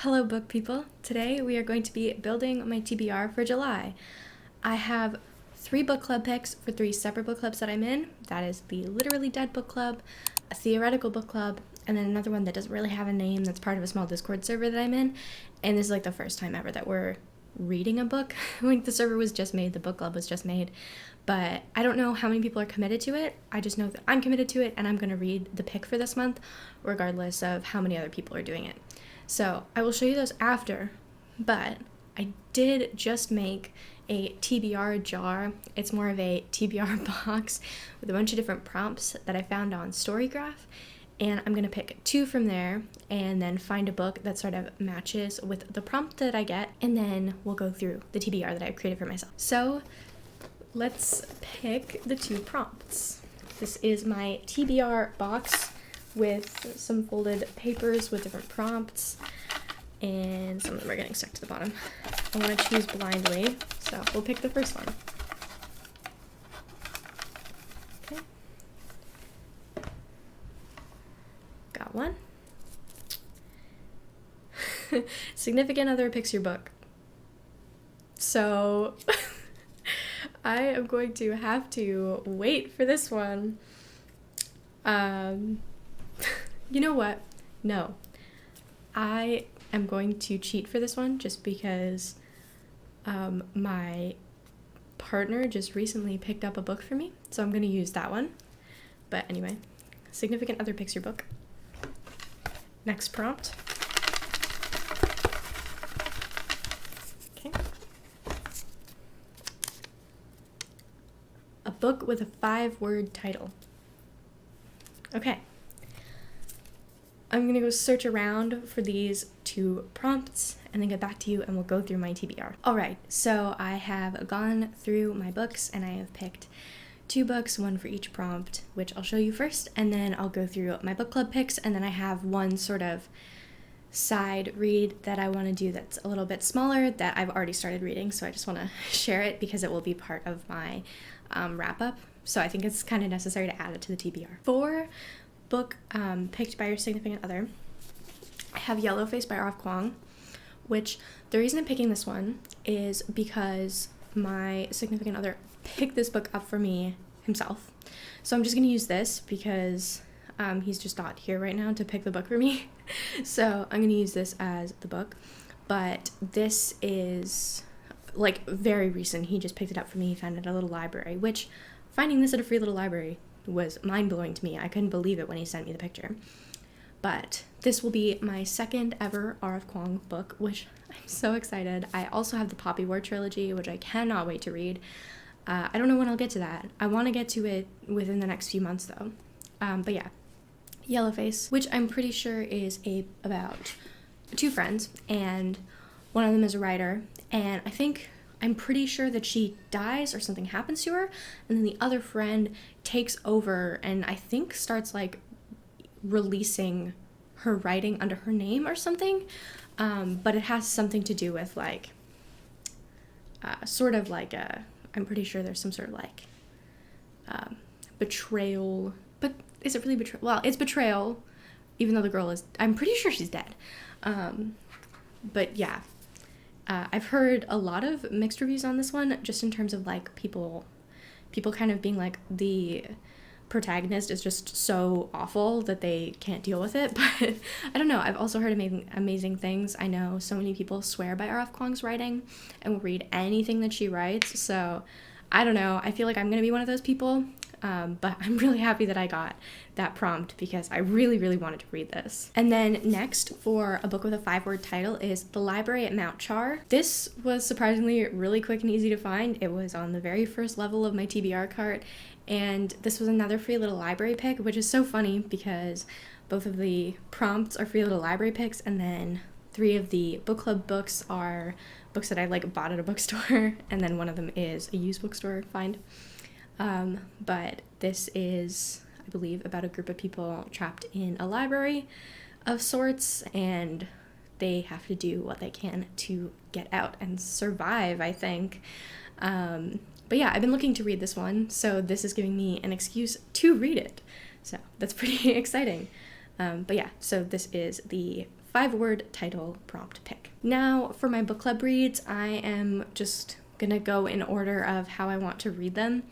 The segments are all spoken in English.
Hello, book people. Today we are going to be building my TBR for July. I have 3 book club picks for 3 separate book clubs that I'm in. That is the Literally Dead book club, a theoretical book club, and then another one that doesn't really have a name that's part of a small Discord server that I'm in. And this is like the first time ever that we're reading a book. Like the server was just made, the book club was just made, but I don't know how many people are committed to it. I just know that I'm committed to it and I'm going to read the pick for this month regardless of how many other people are doing it. So I will show you those after, but I did just make a TBR jar. It's more of a TBR box with a bunch of different prompts that I found on Storygraph, and I'm gonna pick 2 from there and then find a book that sort of matches with the prompt that I get, and then we'll go through the TBR that I've created for myself. So let's pick the 2 prompts. This is my TBR box with some folded papers with different prompts, and some of them are getting stuck to the bottom. I want to choose blindly, so we'll pick the first one. Okay. Got one. Significant other picks your book. So I am going to have to wait for this one. You know what? No. I am going to cheat for this one just because my partner just recently picked up a book for me, so I'm going to use that one. But anyway, significant other picks your book. Next prompt. Okay. A book with a 5-word title. Okay. I'm going to go search around for these 2 prompts and then get back to you and we'll go through my TBR. Alright, so I have gone through my books and I have picked 2 books, 1 for each prompt, which I'll show you first, and then I'll go through my book club picks, and then I have one sort of side read that I want to do that's a little bit smaller that I've already started reading, so I just want to share it because it will be part of my wrap-up, so I think it's kind of necessary to add it to the TBR. For book picked by your significant other, I have Yellowface by R.F. Kuang, which the reason I'm picking this one is because my significant other picked this book up for me himself. So I'm just going to use this because he's just not here right now to pick the book for me. So I'm going to use this as the book. But this is like very recent. He just picked it up for me. He found it at a little library, which finding this at a free little library was mind-blowing to me. I couldn't believe it when he sent me the picture. But this will be my second ever R.F. Kuang book, which I'm so excited. I also have the Poppy War trilogy, which I cannot wait to read. I don't know when I'll get to that. I want to get to it within the next few months though. But yeah, Yellowface, which I'm pretty sure is about 2 friends, and one of them is a writer, and I'm pretty sure that she dies or something happens to her, and then the other friend takes over and I think starts like releasing her writing under her name or something, but it has something to do with like sort of like I'm pretty sure there's some sort of like betrayal, but is it really betrayal? Well, it's betrayal, even though the girl I'm pretty sure she's dead. But yeah, I've heard a lot of mixed reviews on this one, just in terms of like people kind of being like the protagonist is just so awful that they can't deal with it. But I don't know, I've also heard amazing things. I know so many people swear by R.F. Kuang's writing and will read anything that she writes, so I don't know, I feel like I'm gonna be one of those people. But I'm really happy that I got that prompt because I really, really wanted to read this. And then next, for a book with a 5-word title, is The Library at Mount Char. This was surprisingly really quick and easy to find. It was on the very first level of my TBR cart, and this was another free little library pick, which is so funny because both of the prompts are free little library picks, and then 3 of the book club books are books that I like bought at a bookstore, and then one of them is a used bookstore find. But this is, I believe, about a group of people trapped in a library of sorts, and they have to do what they can to get out and survive, I think. But yeah, I've been looking to read this one, so this is giving me an excuse to read it. So that's pretty exciting. But yeah, so this is the 5-word title prompt pick. Now for my book club reads, I am just gonna go in order of how I want to read them.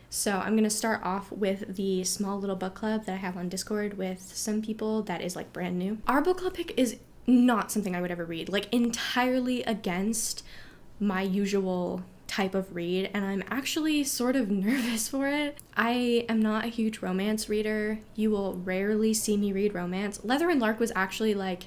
So I'm gonna start off with the small little book club that I have on Discord with some people that is like brand new. Our book club pick is not something I would ever read, like entirely against my usual type of read, and I'm actually sort of nervous for it. I am not a huge romance reader. You will rarely see me read romance. Leather and Lark was actually like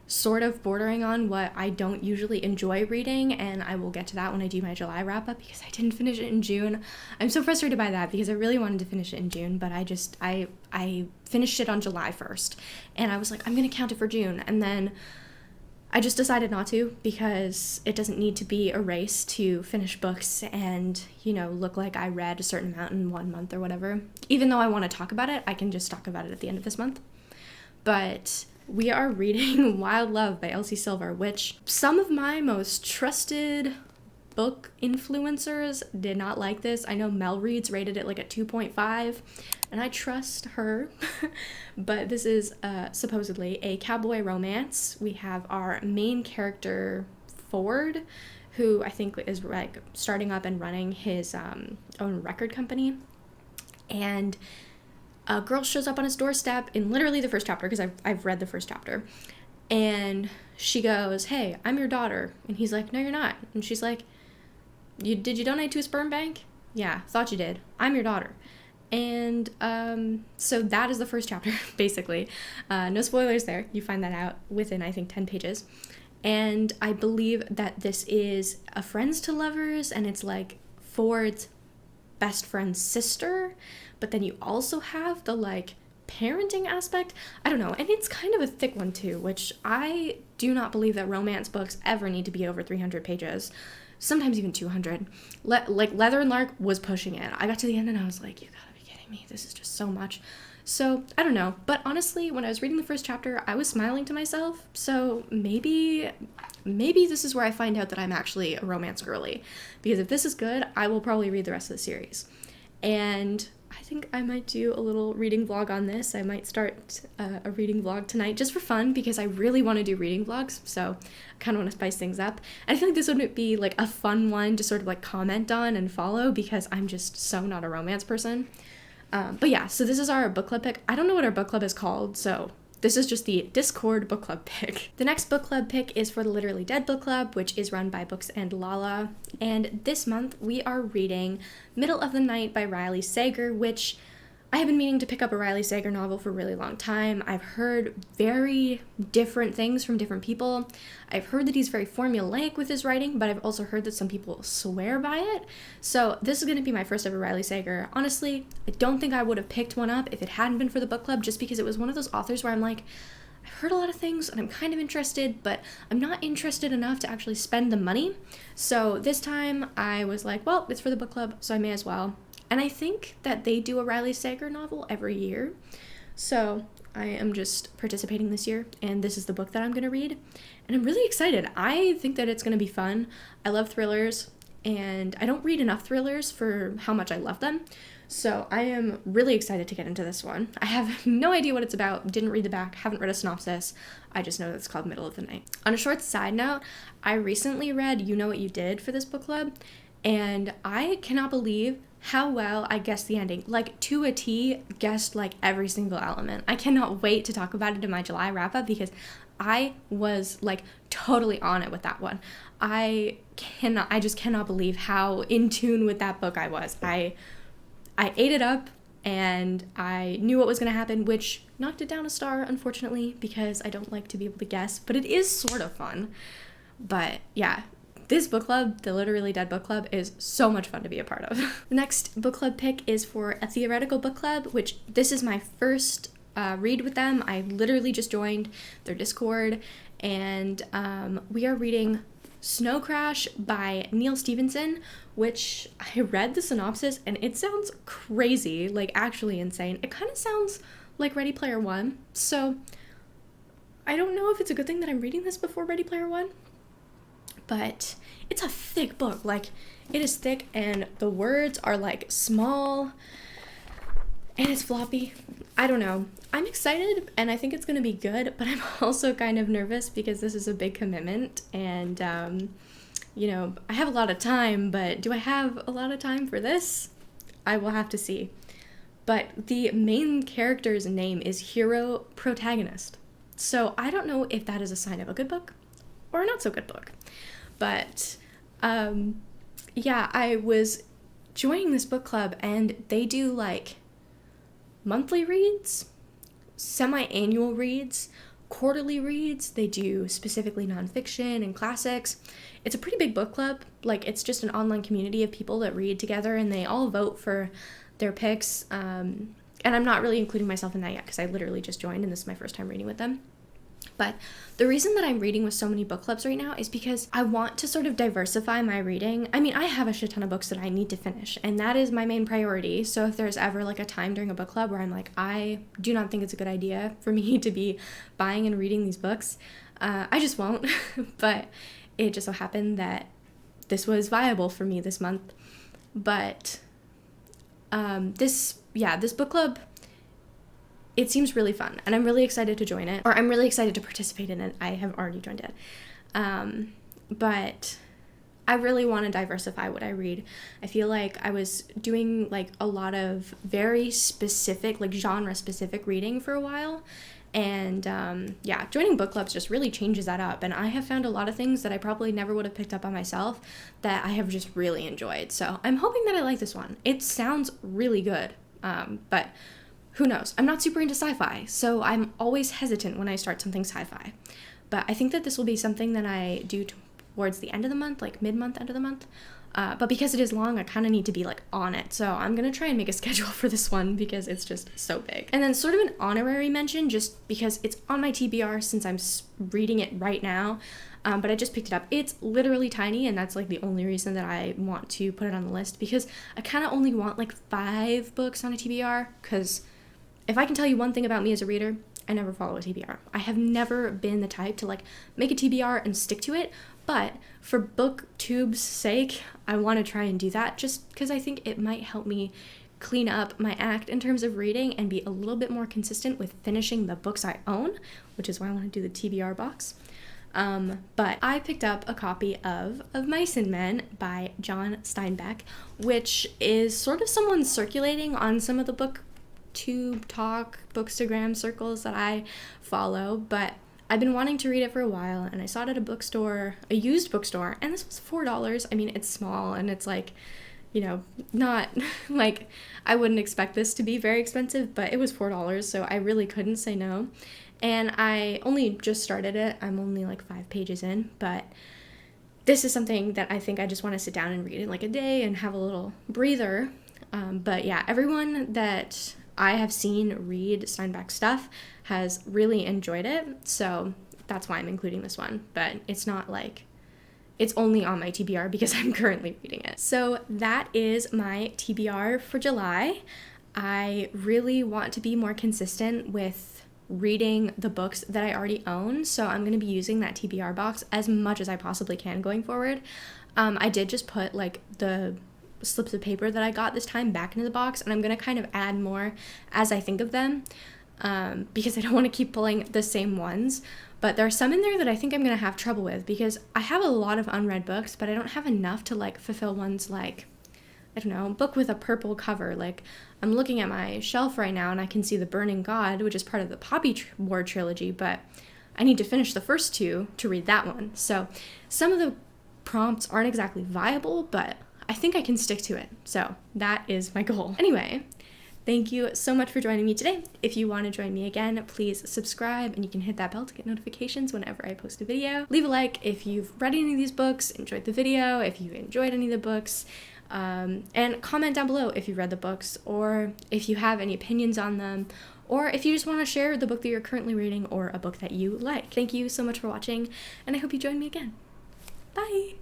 sort of bordering on what I don't usually enjoy reading, and I will get to that when I do my July wrap up because I didn't finish it in June. I'm so frustrated by that because I really wanted to finish it in June, but I finished it on July 1st, and I was like, I'm gonna count it for June, and then I just decided not to because it doesn't need to be a race to finish books and, you know, look like I read a certain amount in 1 month or whatever. Even though I want to talk about it, I can just talk about it at the end of this month. But we are reading Wild Love by Elsie Silver, which some of my most trusted book influencers did not like this. I know Mel Reads rated it like a 2.5, and I trust her. But this is supposedly a cowboy romance. We have our main character, Ford, who I think is like starting up and running his own record company. And a girl shows up on his doorstep in literally the first chapter, because I've read the first chapter. And she goes, "Hey, I'm your daughter." And he's like, "No, you're not." And she's like, did you donate to a sperm bank? "Yeah, thought you did. I'm your daughter." And so that is the first chapter, basically. No spoilers there. You find that out within, I think, 10 pages. And I believe that this is a friends to lovers, and it's like Ford's best friend's sister, but then you also have the like parenting aspect. I don't know, and it's kind of a thick one too, which I do not believe that romance books ever need to be over 300 pages, sometimes even 200. Like Leather and Lark was pushing it. I got to the end and I was like, you gotta be kidding me, this is just so much. So I don't know, but honestly, when I was reading the first chapter, I was smiling to myself. So maybe this is where I find out that I'm actually a romance girly, because if this is good, I will probably read the rest of the series. And I think I might do a little reading vlog on this. I might start a reading vlog tonight just for fun, because I really want to do reading vlogs, so I kind of want to spice things up. And I feel like this would be like a fun one to sort of like comment on and follow, because I'm just so not a romance person. But yeah, so this is our book club pick. I don't know what our book club is called, so this is just the Discord book club pick. The next book club pick is for the Literally Dead book club, which is run by Books and Lala. And this month we are reading Middle of the Night by Riley Sager, which I have been meaning to pick up a Riley Sager novel for a really long time. I've heard very different things from different people. I've heard that he's very formulaic with his writing, but I've also heard that some people swear by it. So this is going to be my first ever Riley Sager. Honestly, I don't think I would have picked one up if it hadn't been for the book club, just because it was one of those authors where I'm like, I've heard a lot of things and I'm kind of interested, but I'm not interested enough to actually spend the money. So this time I was like, well, it's for the book club, so I may as well. And I think that they do a Riley Sager novel every year. So I am just participating this year, and this is the book that I'm going to read. And I'm really excited. I think that it's going to be fun. I love thrillers, and I don't read enough thrillers for how much I love them. So I am really excited to get into this one. I have no idea what it's about, didn't read the back, haven't read a synopsis. I just know that it's called Middle of the Night. On a short side note, I recently read You Know What You Did for this book club, and I cannot believe how well I guessed the ending. Like, to a T, guessed like every single element. I cannot wait to talk about it in my July wrap-up, because I was like totally on it with that one. I just cannot believe how in tune with that book I was. I ate it up, and I knew what was going to happen, which knocked it down a star, unfortunately, because I don't like to be able to guess, but it is sort of fun. But yeah, this book club, the Literally Dead book club, is so much fun to be a part of. The next book club pick is for a theoretical book club, which this is my first read with them. I literally just joined their Discord, and we are reading Snow Crash by Neil Stephenson, which I read the synopsis and it sounds crazy, like actually insane. It kind of sounds like Ready Player One, so I don't know if it's a good thing that I'm reading this before Ready Player One, but it's a thick book. Like, it is thick, and the words are like small, and it's floppy. I don't know. I'm excited and I think it's gonna be good, but I'm also kind of nervous because this is a big commitment and you know, I have a lot of time, but do I have a lot of time for this? I will have to see. But the main character's name is Hero Protagonist. So I don't know if that is a sign of a good book or a not so good book. But yeah, I was joining this book club and they do like monthly reads, semi-annual reads, quarterly reads. They do specifically nonfiction and classics. It's a pretty big book club. Like, it's just an online community of people that read together and they all vote for their picks. And I'm not really including myself in that yet because I literally just joined and this is my first time reading with them. But the reason that I'm reading with so many book clubs right now is because I want to sort of diversify my reading. I mean, I have a shit ton of books that I need to finish, and that is my main priority. So if there's ever like a time during a book club where I'm like, I do not think it's a good idea for me to be buying and reading these books, I just won't. But it just so happened that this was viable for me this month. But this book club, it seems really fun, and I'm really excited to join it, or I'm really excited to participate in it. I have already joined it. But I really want to diversify what I read. I feel like I was doing like a lot of very specific, like genre-specific reading for a while, and yeah, joining book clubs just really changes that up, and I have found a lot of things that I probably never would have picked up on myself that I have just really enjoyed. So I'm hoping that I like this one. It sounds really good, but who knows? I'm not super into sci-fi, so I'm always hesitant when I start something sci-fi. But I think that this will be something that I do towards the end of the month, like mid-month, end of the month. But because it is long, I kind of need to be like on it. So I'm going to try and make a schedule for this one because it's just so big. And then sort of an honorary mention, just because it's on my TBR since I'm reading it right now. But I just picked it up. It's literally tiny, and that's like the only reason that I want to put it on the list, because I kind of only want like 5 books on a TBR, because if I can tell you one thing about me as a reader, I never follow a TBR. I have never been the type to like make a TBR and stick to it, but for BookTube's sake, I want to try and do that just because I think it might help me clean up my act in terms of reading and be a little bit more consistent with finishing the books I own, which is why I want to do the TBR box. But I picked up a copy of Mice and Men by John Steinbeck, which is sort of someone circulating on some of the BookTube talk, Bookstagram circles that I follow, but I've been wanting to read it for a while, and I saw it at a bookstore, a used bookstore, and this was $4. I mean, it's small, and it's like, you know, not like I wouldn't expect this to be very expensive, but it was $4, so I really couldn't say no. And I only just started it. I'm only like 5 pages in, but this is something that I think I just want to sit down and read in like a day and have a little breather. But yeah, everyone that I have seen read Steinbeck stuff has really enjoyed it, so that's why I'm including this one. But it's not like it's only on my TBR because I'm currently reading it. So that is my TBR for July. I really want to be more consistent with reading the books that I already own, so I'm going to be using that TBR box as much as I possibly can going forward. I did just put like the slips of paper that I got this time back into the box, and I'm going to kind of add more as I think of them, because I don't want to keep pulling the same ones. But there are some in there that I think I'm going to have trouble with because I have a lot of unread books, but I don't have enough to like fulfill ones like, I don't know, a book with a purple cover. Like, I'm looking at my shelf right now and I can see The Burning God, which is part of the Poppy Ward trilogy, but I need to finish the first 2 to read that one. So some of the prompts aren't exactly viable, but I think I can stick to it. So that is my goal. Anyway, thank you so much for joining me today. If you want to join me again, please subscribe, and you can hit that bell to get notifications whenever I post a video. Leave a like if you've read any of these books, enjoyed the video, if you've enjoyed any of the books, and comment down below if you've read the books, or if you have any opinions on them, or if you just want to share the book that you're currently reading or a book that you like. Thank you so much for watching, and I hope you join me again. Bye!